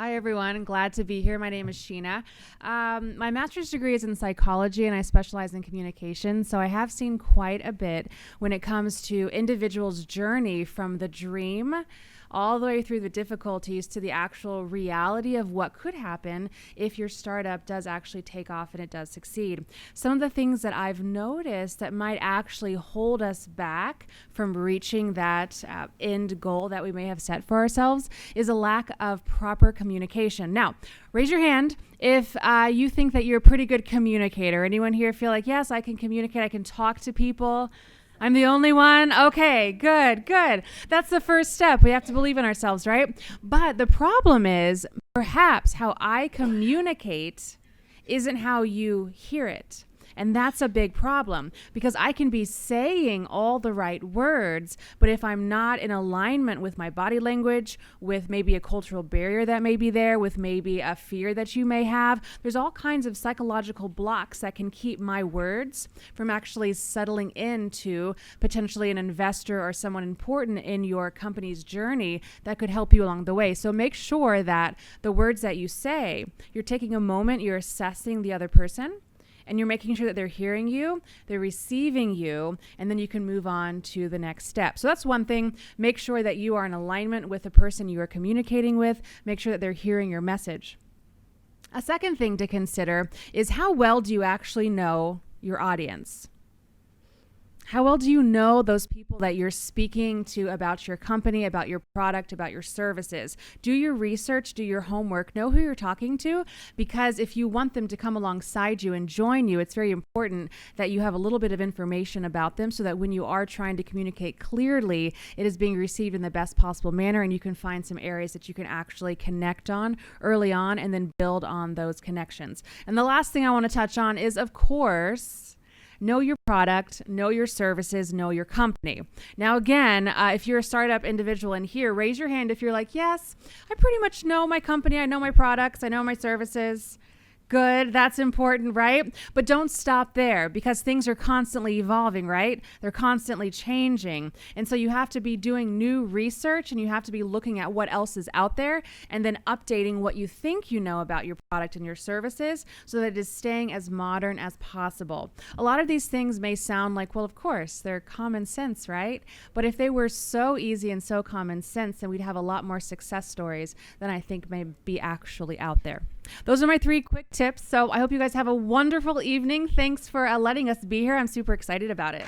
Hi, everyone. Glad to be here. My name is Sheena. My master's degree is in psychology, and I specialize in communication. So I have seen quite a bit when it comes to individuals' journey from the dream all the way through the difficulties to the actual reality of what could happen if your startup does actually take off and it does succeed. Some of the things that I've noticed that might actually hold us back from reaching that end goal that we may have set for ourselves is a lack of proper communication. Now, raise your hand if you think that you're a pretty good communicator. Anyone here feel like, yes, I can communicate, I can talk to people? I'm the only one? Okay, good. That's the first step. We have to believe in ourselves, right? But the problem is perhaps how I communicate isn't how you hear it. And that's a big problem because I can be saying all the right words, but if I'm not in alignment with my body language, with maybe a cultural barrier that may be there, with maybe a fear that you may have, there's all kinds of psychological blocks that can keep my words from actually settling into potentially an investor or someone important in your company's journey that could help you along the way. So make sure that the words that you say, you're taking a moment, you're assessing the other person, and you're making sure that they're hearing you, they're receiving you, and then you can move on to the next step. So that's one thing. Make sure that you are in alignment with the person you are communicating with. Make sure that they're hearing your message. A second thing to consider is how well do you actually know your audience? How well do you know those people that you're speaking to about your company, about your product, about your services? Do your research, do your homework, know who you're talking to, because if you want them to come alongside you and join you, it's very important that you have a little bit of information about them so that when you are trying to communicate clearly, it is being received in the best possible manner and you can find some areas that you can actually connect on early on and then build on those connections. And the last thing I want to touch on is, of course, know your product, know your services, know your company. Now, again, if you're a startup individual in here, raise your hand if you're like, yes, I pretty much know my company, I know my products, I know my services. Good, that's important, right? But don't stop there because things are constantly evolving, right? They're constantly changing. And so you have to be doing new research and you have to be looking at what else is out there and then updating what you think you know about your product and your services so that it is staying as modern as possible. A lot of these things may sound like, well, of course, they're common sense, right? But if they were so easy and so common sense, then we'd have a lot more success stories than I think may be actually out there. Those are my 3 quick tips. So I hope you guys have a wonderful evening. Thanks for letting us be here. I'm super excited about it.